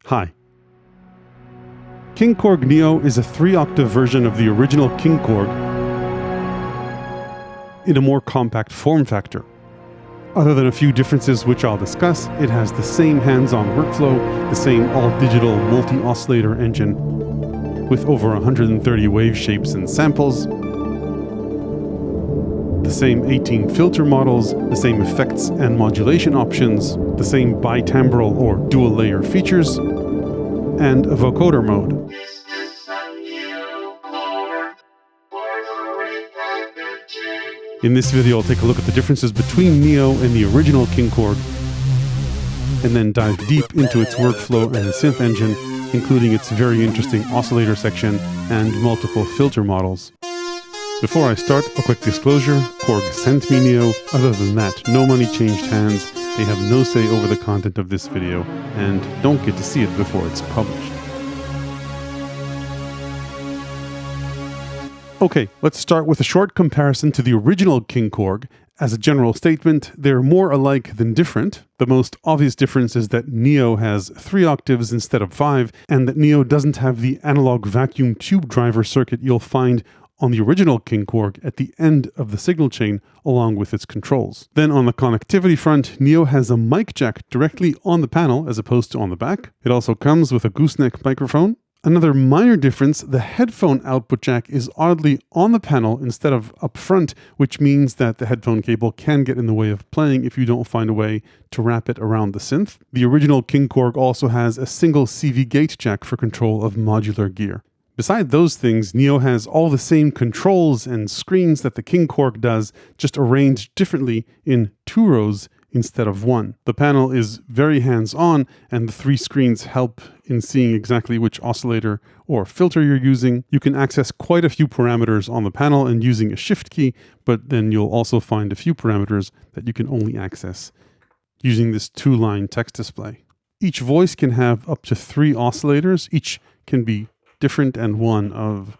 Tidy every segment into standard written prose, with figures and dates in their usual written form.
Hi. KingKORG NEO is a 3-octave version of the original KingKORG in a more compact form factor. Other than a few differences which I'll discuss, it has the same hands-on workflow, the same all-digital multi-oscillator engine with over 130 wave shapes and samples, the same 18 filter models, the same effects and modulation options, the same bitimbral or dual layer features, and a vocoder mode. In this video, I'll take a look at the differences between NEO and the original KingKORG, and then dive deep into its workflow and synth engine, including its very interesting oscillator section and multiple filter models. Before I start, a quick disclosure: Korg sent me NEO. Other than that, no money changed hands. They have no say over the content of this video, and don't get to see it before it's published. Okay, let's start with a short comparison to the original KingKORG. As a general statement, they're more alike than different. The most obvious difference is that NEO has 3 octaves instead of 5, and that NEO doesn't have the analog vacuum tube driver circuit you'll find on the original KingKORG at the end of the signal chain, along with its controls. Then on the connectivity front, NEO has a mic jack directly on the panel as opposed to on the back. It also comes with a gooseneck microphone. Another minor difference, the headphone output jack is oddly on the panel instead of up front, which means that the headphone cable can get in the way of playing if you don't find a way to wrap it around the synth. The original KingKORG also has a single CV gate jack for control of modular gear. Beside those things, NEO has all the same controls and screens that the KingKORG does, just arranged differently in 2 rows instead of 1. The panel is very hands-on, and the 3 screens help in seeing exactly which oscillator or filter you're using. You can access quite a few parameters on the panel and using a shift key, but then you'll also find a few parameters that you can only access using this 2-line text display. Each voice can have up to 3 oscillators. Each can be different and one of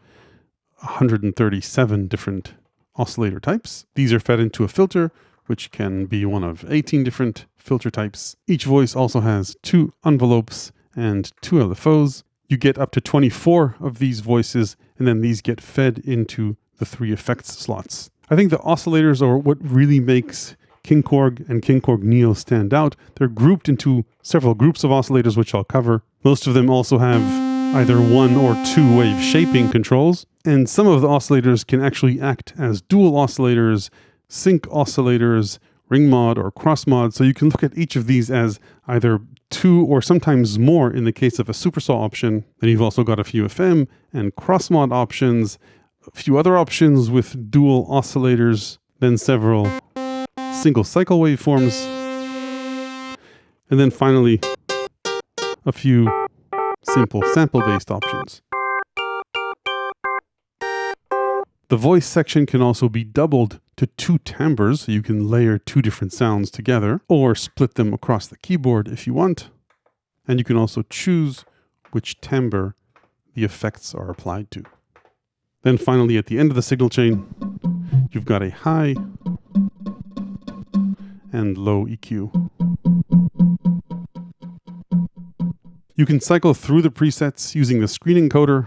137 different oscillator types. These are fed into a filter, which can be one of 18 different filter types. Each voice also has 2 envelopes and 2 LFOs. You get up to 24 of these voices, and then these get fed into the 3 effects slots. I think the oscillators are what really makes KingKORG and KingKORG NEO stand out. They're grouped into several groups of oscillators, which I'll cover. Most of them also have either 1 or 2 wave shaping controls, and some of the oscillators can actually act as dual oscillators, sync oscillators, ring mod, or cross mod, so you can look at each of these as either 2 or sometimes more in the case of a supersaw option. Then you've also got a few FM and cross mod options, a few other options with dual oscillators, then several single cycle waveforms, and then finally a few simple sample-based options. The voice section can also be doubled to 2 timbres, so you can layer 2 different sounds together, or split them across the keyboard if you want. And you can also choose which timbre the effects are applied to. Then finally, at the end of the signal chain, you've got a high and low EQ. You can cycle through the presets using the screen encoder.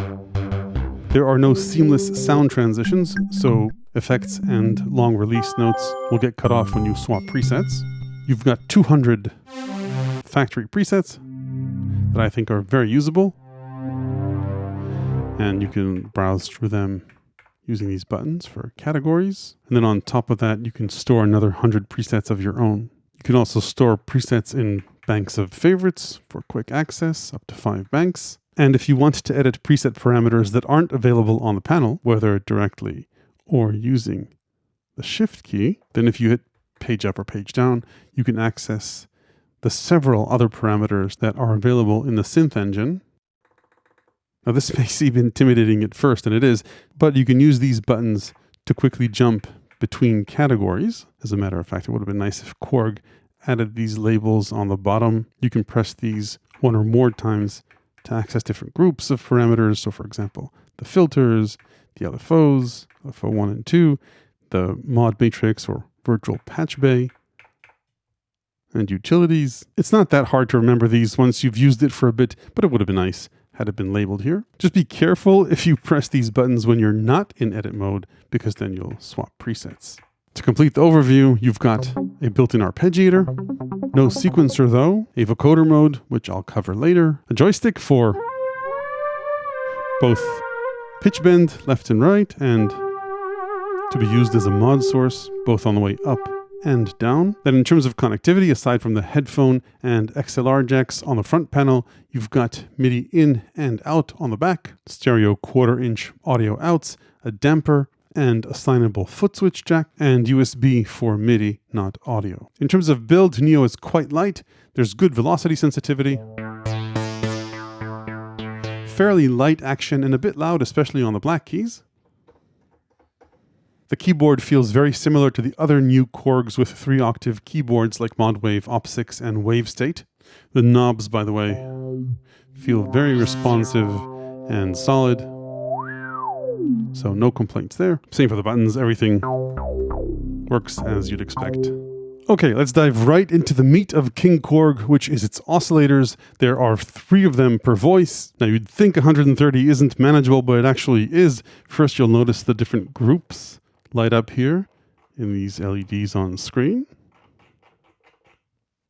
There are no seamless sound transitions, so effects and long release notes will get cut off when you swap presets. You've got 200 factory presets that I think are very usable, and you can browse through them using these buttons for categories. And then on top of that, you can store another 100 presets of your own. You can also store presets in banks of favorites for quick access, up to 5 banks. And if you want to edit preset parameters that aren't available on the panel, whether directly or using the shift key, then if you hit page up or page down, you can access the several other parameters that are available in the synth engine. Now this may seem intimidating at first, and it is, but you can use these buttons to quickly jump between categories. As a matter of fact, it would have been nice if Korg added these labels on the bottom. You can press these 1 or more times to access different groups of parameters. So for example, the filters, the LFOs, LFO 1 and 2, the mod matrix or virtual patch bay, and utilities. It's not that hard to remember these once you've used it for a bit, but it would have been nice had it been labeled here. Just be careful if you press these buttons when you're not in edit mode, because then you'll swap presets. To complete the overview, you've got a built-in arpeggiator, no sequencer though, a vocoder mode, which I'll cover later, a joystick for both pitch bend left and right, and to be used as a mod source, both on the way up and down. Then in terms of connectivity, aside from the headphone and XLR jacks on the front panel, you've got MIDI in and out on the back, stereo 1/4-inch audio outs, a damper, and assignable foot switch jack, and USB for MIDI, not audio. In terms of build, Neo is quite light. There's good velocity sensitivity, fairly light action, and a bit loud, especially on the black keys. The keyboard feels very similar to the other new Korgs with 3-octave keyboards like ModWave, Op6, and WaveState. The knobs, by the way, feel very responsive and solid, so no complaints there. Same for the buttons, everything works as you'd expect. Okay, let's dive right into the meat of KingKORG, which is its oscillators. There are 3 of them per voice. Now you'd think 130 isn't manageable, but it actually is. First, you'll notice the different groups light up here in these LEDs on screen.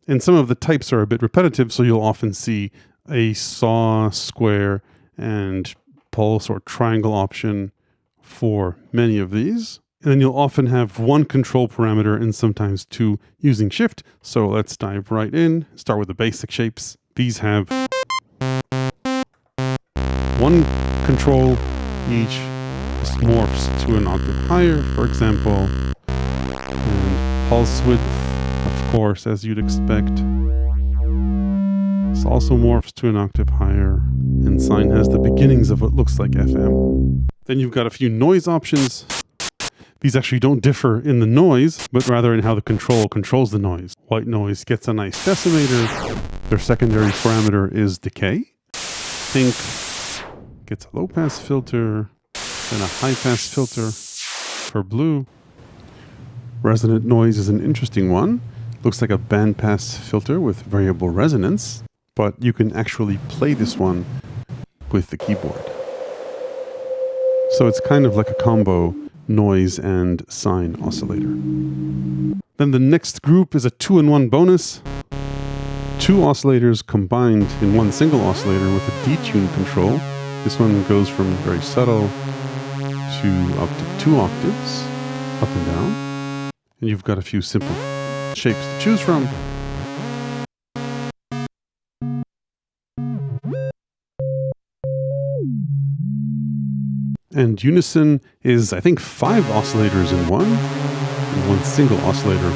And some of the types are a bit repetitive, so you'll often see a saw, square, and pulse or triangle option for many of these. And then you'll often have 1 control parameter and sometimes 2 using shift. So let's dive right in. Start with the basic shapes. These have 1 control each. This morphs to an octave higher, for example. And pulse width, of course, as you'd expect. This also morphs to an octave higher. And sine has the beginnings of what looks like FM. Then you've got a few noise options. These actually don't differ in the noise, but rather in how the control controls the noise. White noise gets a nice decimator. Their secondary parameter is decay. Pink gets a low-pass filter, then a high-pass filter for blue. Resonant noise is an interesting one. Looks like a bandpass filter with variable resonance, but you can actually play this one with the keyboard. So it's kind of like a combo noise and sine oscillator. Then the next group is a 2-in-1 bonus. 2 oscillators combined in 1 single oscillator with a detune control. This one goes from very subtle to up to 2 octaves, up and down. And you've got a few simple shapes to choose from. And Unison is, I think, 5 oscillators in one single oscillator.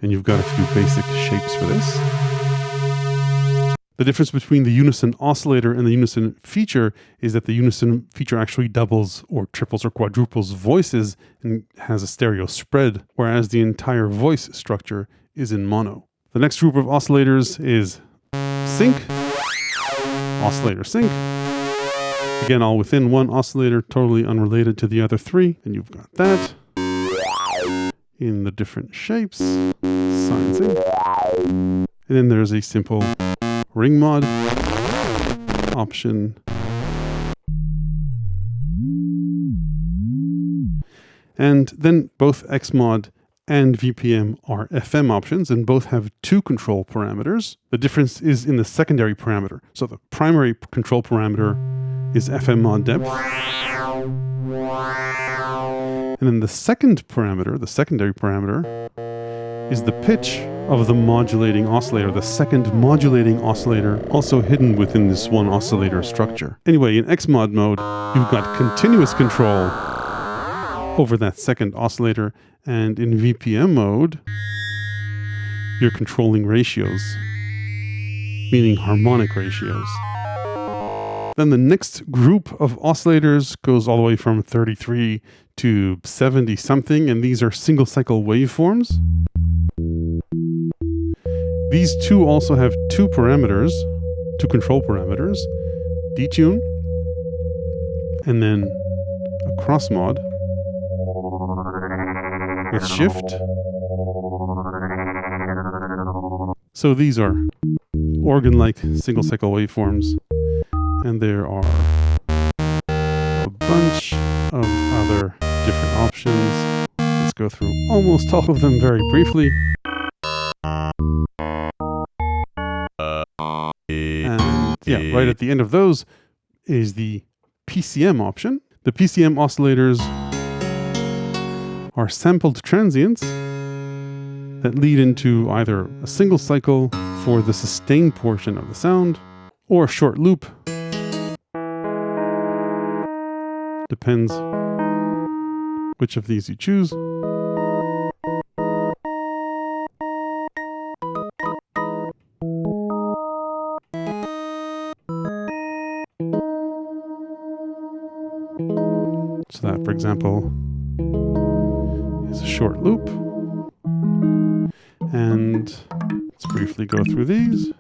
And you've got a few basic shapes for this. The difference between the Unison oscillator and the Unison feature is that the Unison feature actually doubles or triples or quadruples voices and has a stereo spread, whereas the entire voice structure is in mono. The next group of oscillators is sync, oscillator sync. Again, all within 1 oscillator, totally unrelated to the other 3. And you've got that in the different shapes, sine sync. And then there's a simple ring mod option. And then both Xmod and VPM are FM options, and both have 2 control parameters. The difference is in the secondary parameter. So the primary control parameter is FM mod depth. And then the second parameter, the secondary parameter, is the pitch of the modulating oscillator, the second modulating oscillator, also hidden within this 1 oscillator structure. Anyway, in Xmod mode, you've got continuous control over that second oscillator, and in VPM mode, you're controlling ratios, meaning harmonic ratios. Then the next group of oscillators goes all the way from 33 to 70 something, and these are single cycle waveforms. These 2 also have 2 parameters, 2 control parameters, detune, and then a cross mod with shift So these are organ-like single cycle waveforms, and there are a bunch of other different options. Let's go through almost all of them very briefly. And yeah, right at the end of those is the PCM option. The PCM oscillators are sampled transients that lead into either a single cycle for the sustain portion of the sound or a short loop. Depends which of these you choose. So that, for example, is a short loop. And let's briefly go through these.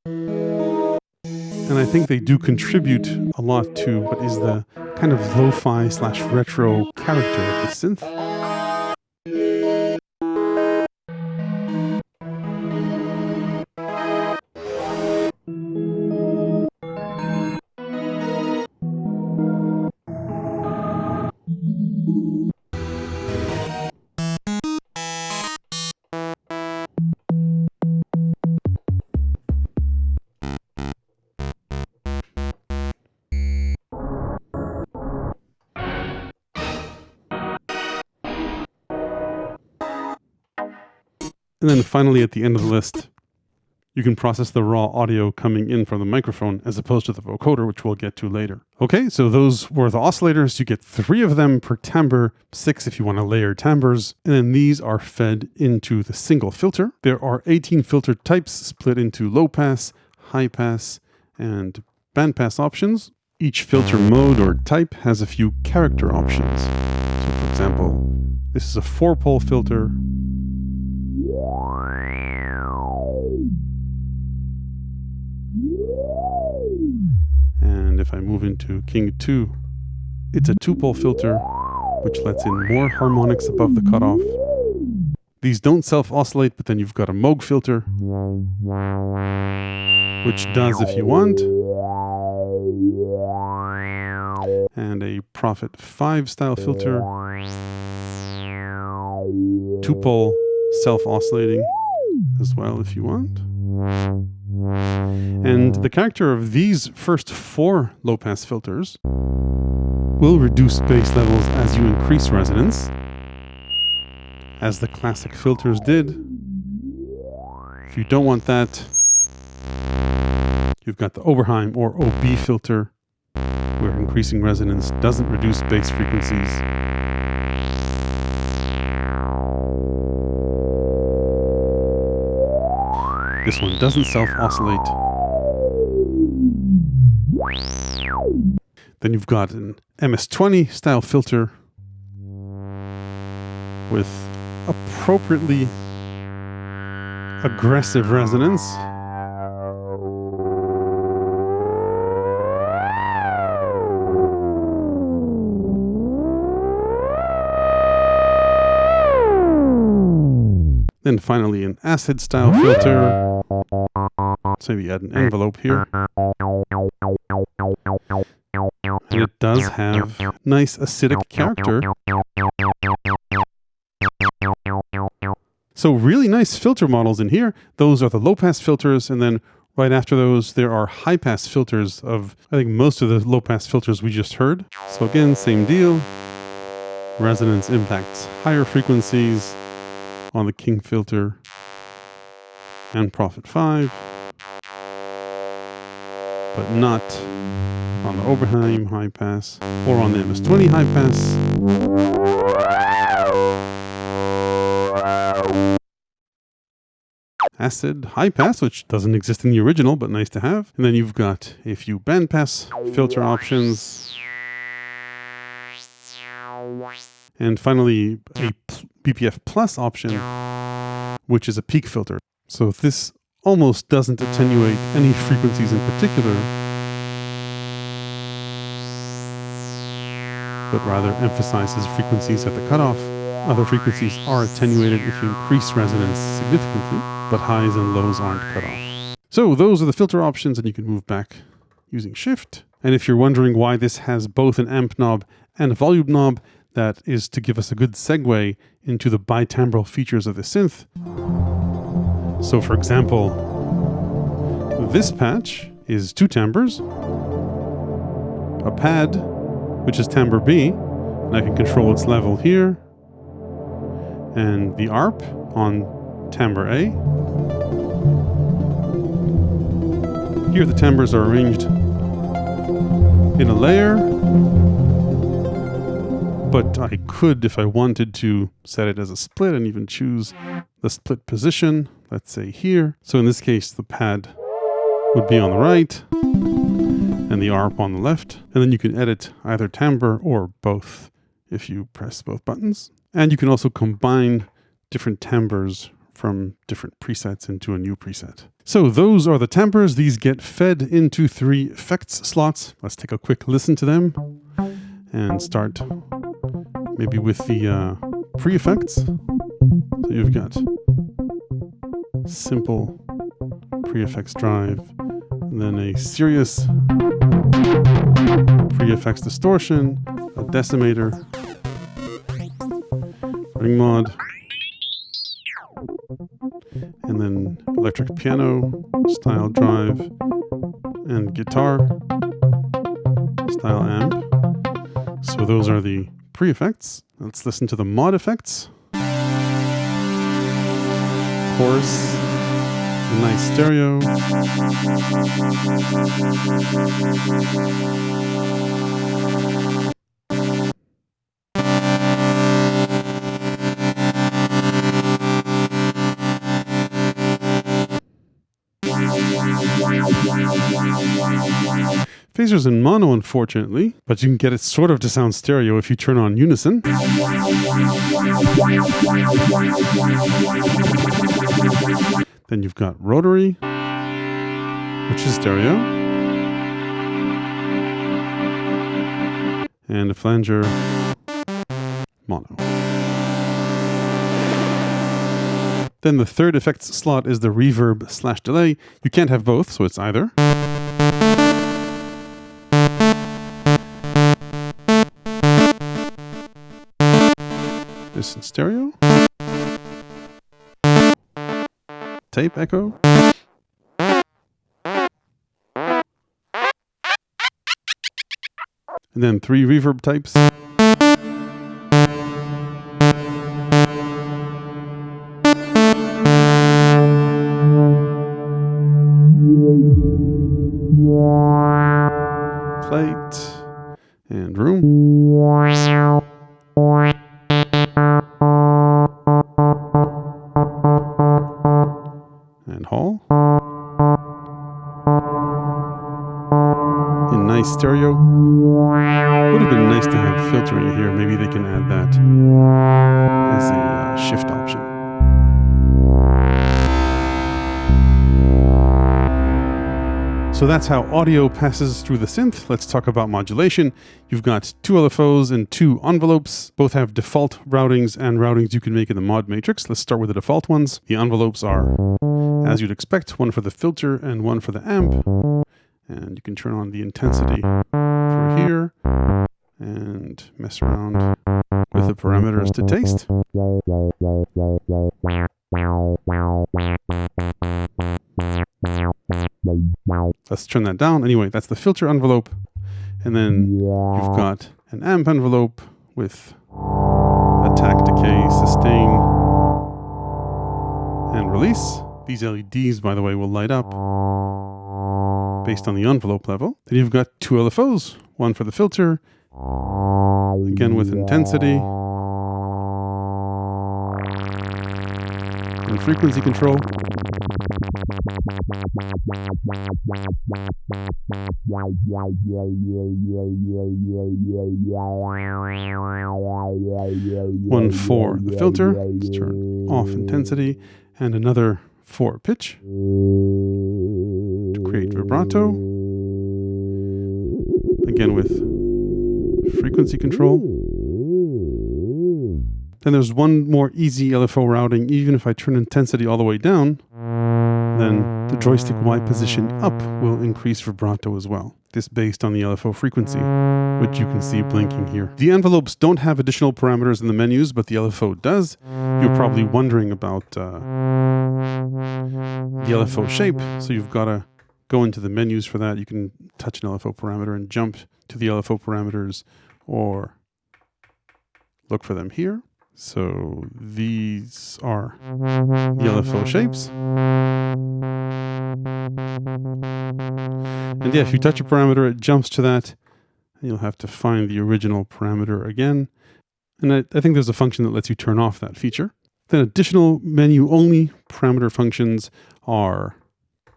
And I think they do contribute a lot to what is the kind of lo-fi / retro character of the synth. And then finally, at the end of the list, you can process the raw audio coming in from the microphone as opposed to the vocoder, which we'll get to later. Okay, so those were the oscillators. You get 3 of them per timbre, 6 if you want to layer timbres. And then these are fed into the single filter. There are 18 filter types split into low pass, high pass, and bandpass options. Each filter mode or type has a few character options. So for example, this is a 4-pole filter. And if I move into King 2, it's a 2-pole filter, which lets in more harmonics above the cutoff. These don't self-oscillate, but then you've got a Moog filter, which does if you want, and a Prophet 5 style filter, 2-pole self-oscillating as well if you want. And the character of these first 4 low-pass filters will reduce bass levels as you increase resonance, as the classic filters did. If you don't want that, you've got the Oberheim or OB filter, where increasing resonance doesn't reduce bass frequencies. This one doesn't self-oscillate. Then you've got an MS-20 style filter with appropriately aggressive resonance. Then finally an acid style filter. Say we add an envelope here. And it does have nice acidic character. So really nice filter models in here. Those are the low-pass filters, and then right after those there are high-pass filters of, I think, most of the low-pass filters we just heard. So again, same deal. Resonance impacts higher frequencies on the King filter and Prophet 5, but not on the Oberheim high pass or on the MS-20 high pass. Acid high pass, which doesn't exist in the original, but nice to have. And then you've got a few bandpass filter options. And finally, a BPF Plus option, which is a peak filter. So this almost doesn't attenuate any frequencies in particular. but rather emphasizes frequencies at the cutoff. Other frequencies are attenuated if you increase resonance significantly, but highs and lows aren't cut off. So those are the filter options, and you can move back using Shift. And if you're wondering why this has both an amp knob and a volume knob, that is to give us a good segue into the bitimbral features of the synth. So for example, this patch is 2 timbres, a pad, which is timbre B, and I can control its level here, and the ARP on timbre A. Here the timbres are arranged in a layer, but I could, if I wanted to, set it as a split and even choose the split position, let's say here. So in this case, the pad would be on the right and the ARP on the left. And then you can edit either timbre or both if you press both buttons. And you can also combine different timbres from different presets into a new preset. So those are the timbres. These get fed into 3 effects slots. Let's take a quick listen to them and start maybe with the pre-effects. So you've got simple pre-effects drive, and then a serious pre-effects distortion, a decimator, ring mod, and then electric piano style drive and guitar style amp. So those are the pre-effects. Let's listen to the mod effects. Chorus, a nice stereo. Phasers in mono, unfortunately, but you can get it sort of to sound stereo if you turn on Unison. Then you've got rotary, which is stereo, and a flanger mono. Then the third effects slot is the reverb/delay. You can't have both, so it's either. This in stereo. Tape echo. And then 3 reverb types. Plate and room. And hall. In nice stereo. Would have been nice to have filtering here. Maybe they can add that as a shift option. So that's how audio passes through the synth. Let's talk about modulation. You've got 2 LFOs and 2 envelopes. Both have default routings and routings you can make in the mod matrix. Let's start with the default ones. The envelopes are, as you'd expect, one for the filter and one for the amp. And you can turn on the intensity for here and mess around with the parameters to taste. Let's turn that down. Anyway, that's the filter envelope. And then you've got an amp envelope with attack, decay, sustain, and release. These LEDs, by the way, will light up based on the envelope level. Then you've got 2 LFOs, one for the filter, again with intensity and frequency control. One for the filter, let's turn off intensity, and another for pitch to create vibrato, again with frequency control. Then there's one more easy LFO routing. Even if I turn intensity all the way down, then the joystick Y position up will increase vibrato as well. This based on the LFO frequency, which you can see blinking here. The envelopes don't have additional parameters in the menus, but the LFO does. You're probably wondering about the LFO shape, so you've got to go into the menus for that. You can touch an LFO parameter and jump to the LFO parameters, or look for them here. So these are the LFO shapes. And yeah, if you touch a parameter, it jumps to that. And you'll have to find the original parameter again. And I think there's a function that lets you turn off that feature. Then additional menu-only parameter functions are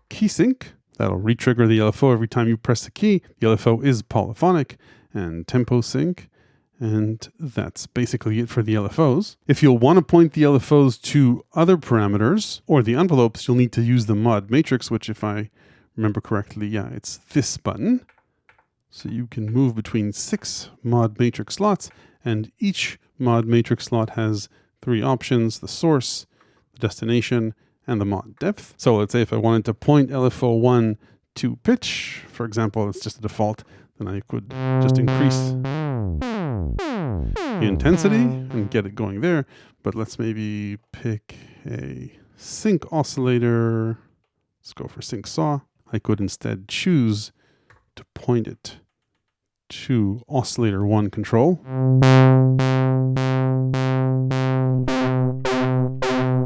key sync. That'll re-trigger the LFO every time you press the key. The LFO is polyphonic. And tempo sync. And that's basically it for the LFOs. If you'll want to point the LFOs to other parameters or the envelopes, you'll need to use the mod matrix, which if I remember correctly, yeah, it's this button. So you can move between 6 mod matrix slots, and each mod matrix slot has 3 options: the source, the destination, and the mod depth. So let's say if I wanted to point LFO1 to pitch, for example, it's just a default, then I could just increase the intensity and get it going there. But let's maybe pick a sync oscillator. Let's go for sync saw. I could instead choose to point it to oscillator 1 control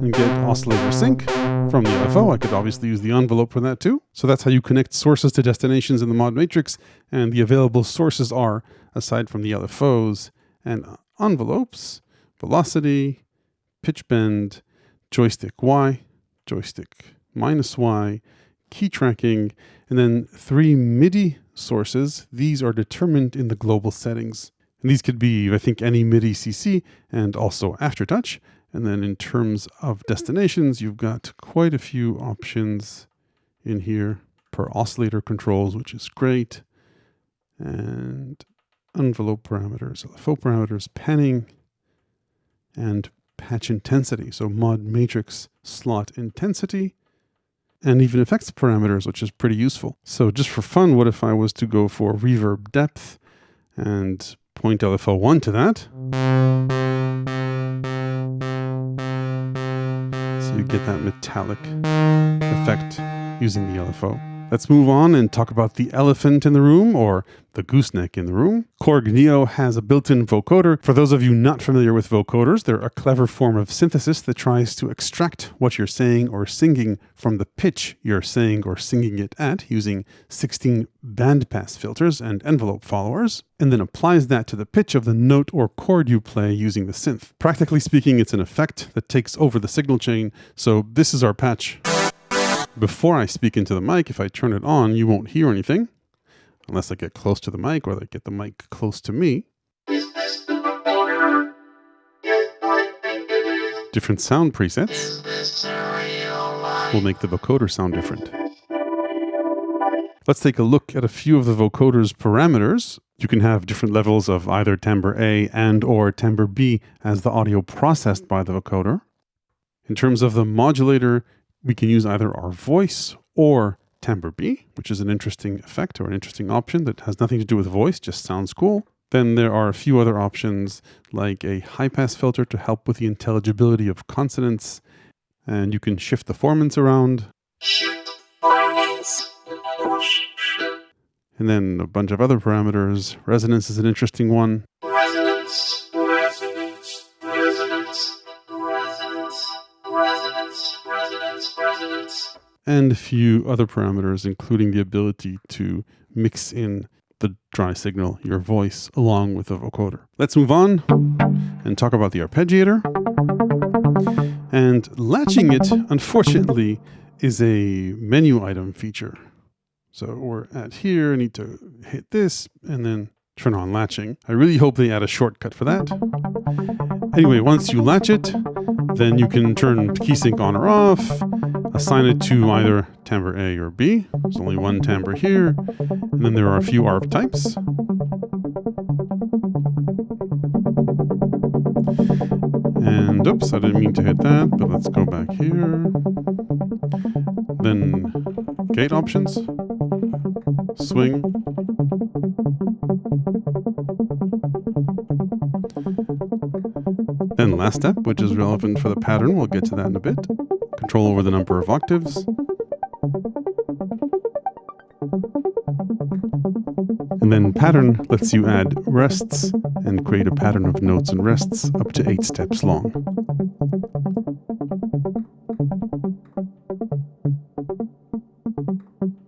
and get oscillator sync from the LFO. I could obviously use the envelope for that too. So that's how you connect sources to destinations in the mod matrix. And the available sources are, aside from the LFOs and envelopes, velocity, pitch bend, joystick Y, joystick -Y, key tracking, and then 3 MIDI sources. These are determined in the global settings. And these could be, I think, any MIDI CC and also aftertouch. And then in terms of destinations, you've got quite a few options in here per oscillator controls, which is great. And envelope parameters, LFO parameters, panning, and patch intensity. So mod matrix slot intensity, and even effects parameters, which is pretty useful. So just for fun, what if I was to go for reverb depth and point LFO1 to that? So you get that metallic effect using the LFO. Let's move on and talk about the elephant in the room, or the gooseneck in the room. KORG Neo has a built-in vocoder. For those of you not familiar with vocoders, they're a clever form of synthesis that tries to extract what you're saying or singing from the pitch you're saying or singing it at using 16 bandpass filters and envelope followers, and then applies that to the pitch of the note or chord you play using the synth. Practically speaking, it's an effect that takes over the signal chain. So this is our patch. Before I speak into the mic, if I turn it on, you won't hear anything unless I get close to the mic or I get the mic close to me. Different sound presets will make the vocoder sound different. Let's take a look at a few of the vocoder's parameters. You can have different levels of either timbre A and or timbre B as the audio processed by the vocoder. In terms of the modulator, we can use either our voice or timbre B, which is an interesting effect or an interesting option that has nothing to do with voice, just sounds cool. Then there are a few other options like a high-pass filter to help with the intelligibility of consonants, and you can shift the formants around. And then a bunch of other parameters. Resonance is an interesting one. And a few other parameters, including the ability to mix in the dry signal, your voice, along with the vocoder. Let's move on and talk about the arpeggiator. And latching it, unfortunately, is a menu item feature. So we're at here, I need to hit this and then turn on latching. I really hope they add a shortcut for that. Anyway, once you latch it, then you can turn key sync on or off, assign it to either timbre A or B. There's only one timbre here. And then there are a few ARP types. And oops, I didn't mean to hit that, but let's go back here. Then gate options, swing. Then last step, which is relevant for the pattern, we'll get to that in a bit. Control over the number of octaves. And then pattern lets you add rests and create a pattern of notes and rests up to 8 steps long.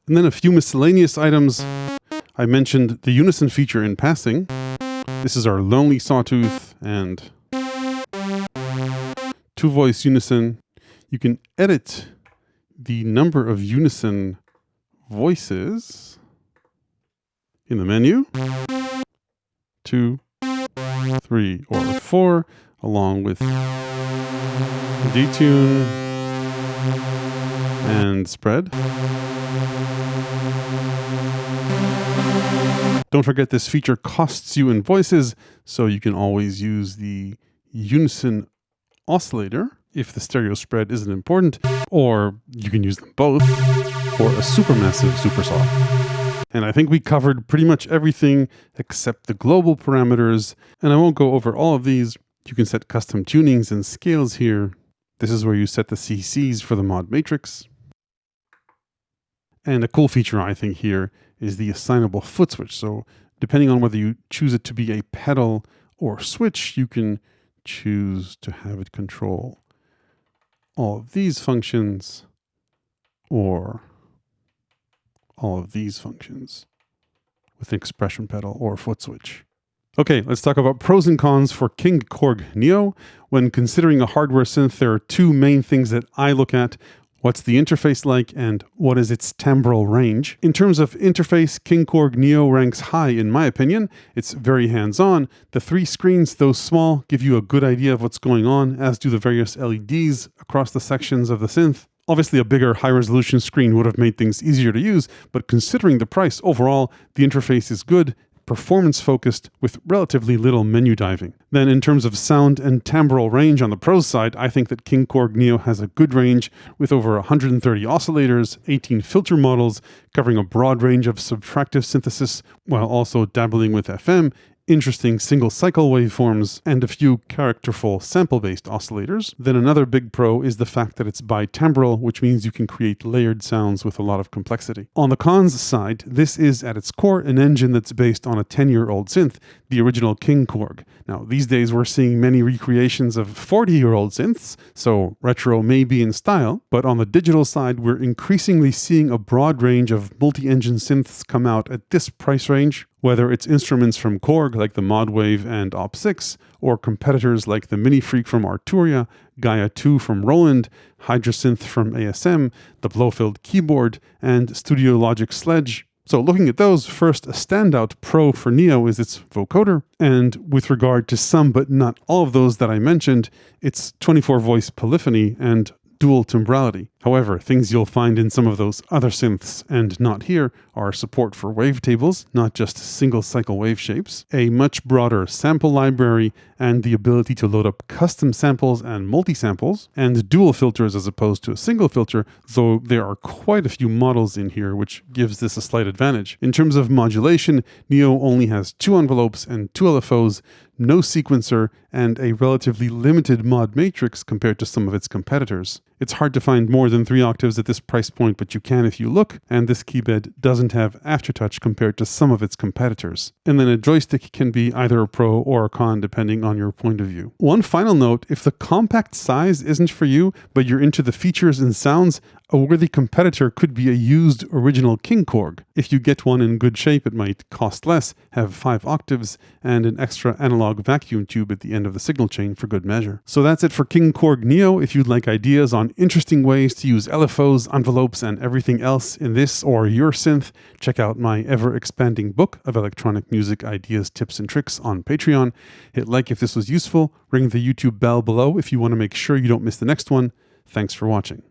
And then a few miscellaneous items. I mentioned the Unison feature in passing. This is our lonely sawtooth and 2-voice Unison. You can edit the number of Unison voices in the menu. 2, 3, or 4, along with detune and spread. Don't forget this feature costs you in voices, so you can always use the Unison oscillator if the stereo spread isn't important, or you can use them both for a supermassive supersaw. And I think we covered pretty much everything except the global parameters, and I won't go over all of these. You can set custom tunings and scales here. This is where you set the CCs for the mod matrix. And a cool feature I think here is the assignable foot switch. So depending on whether you choose it to be a pedal or switch, you can choose to have it control all of these functions or all of these functions with an expression pedal or foot switch. Okay, let's talk about pros and cons for KingKORG NEO. When considering a hardware synth, there are two main things that I look at. What's the interface like, and what is its timbral range? In terms of interface, KingKORG NEO ranks high in my opinion. It's very hands-on. The 3 screens, though small, give you a good idea of what's going on, as do the various LEDs across the sections of the synth. Obviously, a bigger, high-resolution screen would have made things easier to use, but considering the price overall, the interface is good, performance-focused, with relatively little menu diving. Then in terms of sound and timbral range on the pros side, I think that KingKORG NEO has a good range with over 130 oscillators, 18 filter models, covering a broad range of subtractive synthesis, while also dabbling with FM, interesting single cycle waveforms, and a few characterful sample-based oscillators. Then another big pro is the fact that it's bitimbral, which means you can create layered sounds with a lot of complexity. On the cons side, this is at its core an engine that's based on a 10-year-old synth, the original KingKORG. Now, these days we're seeing many recreations of 40-year-old synths, so retro may be in style, but on the digital side, we're increasingly seeing a broad range of multi-engine synths come out at this price range, whether it's instruments from Korg like the ModWave and Op6, or competitors like the MiniFreak from Arturia, Gaia 2 from Roland, Hydrasynth from ASM, the blow-filled keyboard, and Studio Logic Sledge. So looking at those, first, a standout pro for Neo is its vocoder, and with regard to some but not all of those that I mentioned, its 24-voice polyphony and dual timbrality. However, things you'll find in some of those other synths and not here are support for wavetables, not just single cycle wave shapes, a much broader sample library, and the ability to load up custom samples and multi-samples, and dual filters as opposed to a single filter, though there are quite a few models in here, which gives this a slight advantage. In terms of modulation, Neo only has 2 envelopes and 2 LFOs, no sequencer, and a relatively limited mod matrix compared to some of its competitors. It's hard to find more than 3 octaves at this price point, but you can if you look, and this keybed doesn't have aftertouch compared to some of its competitors. And then a joystick can be either a pro or a con depending on your point of view. One final note, if the compact size isn't for you, but you're into the features and sounds, a worthy competitor could be a used original KingKORG. If you get one in good shape, it might cost less, have 5 octaves, and an extra analog vacuum tube at the end of the signal chain for good measure. So that's it for KingKORG NEO. If you'd like ideas on interesting ways to use LFOs, envelopes, and everything else in this or your synth, check out my ever-expanding book of electronic music ideas, tips, and tricks on Patreon. Hit like if this was useful, ring the YouTube bell below if you want to make sure you don't miss the next one. Thanks for watching.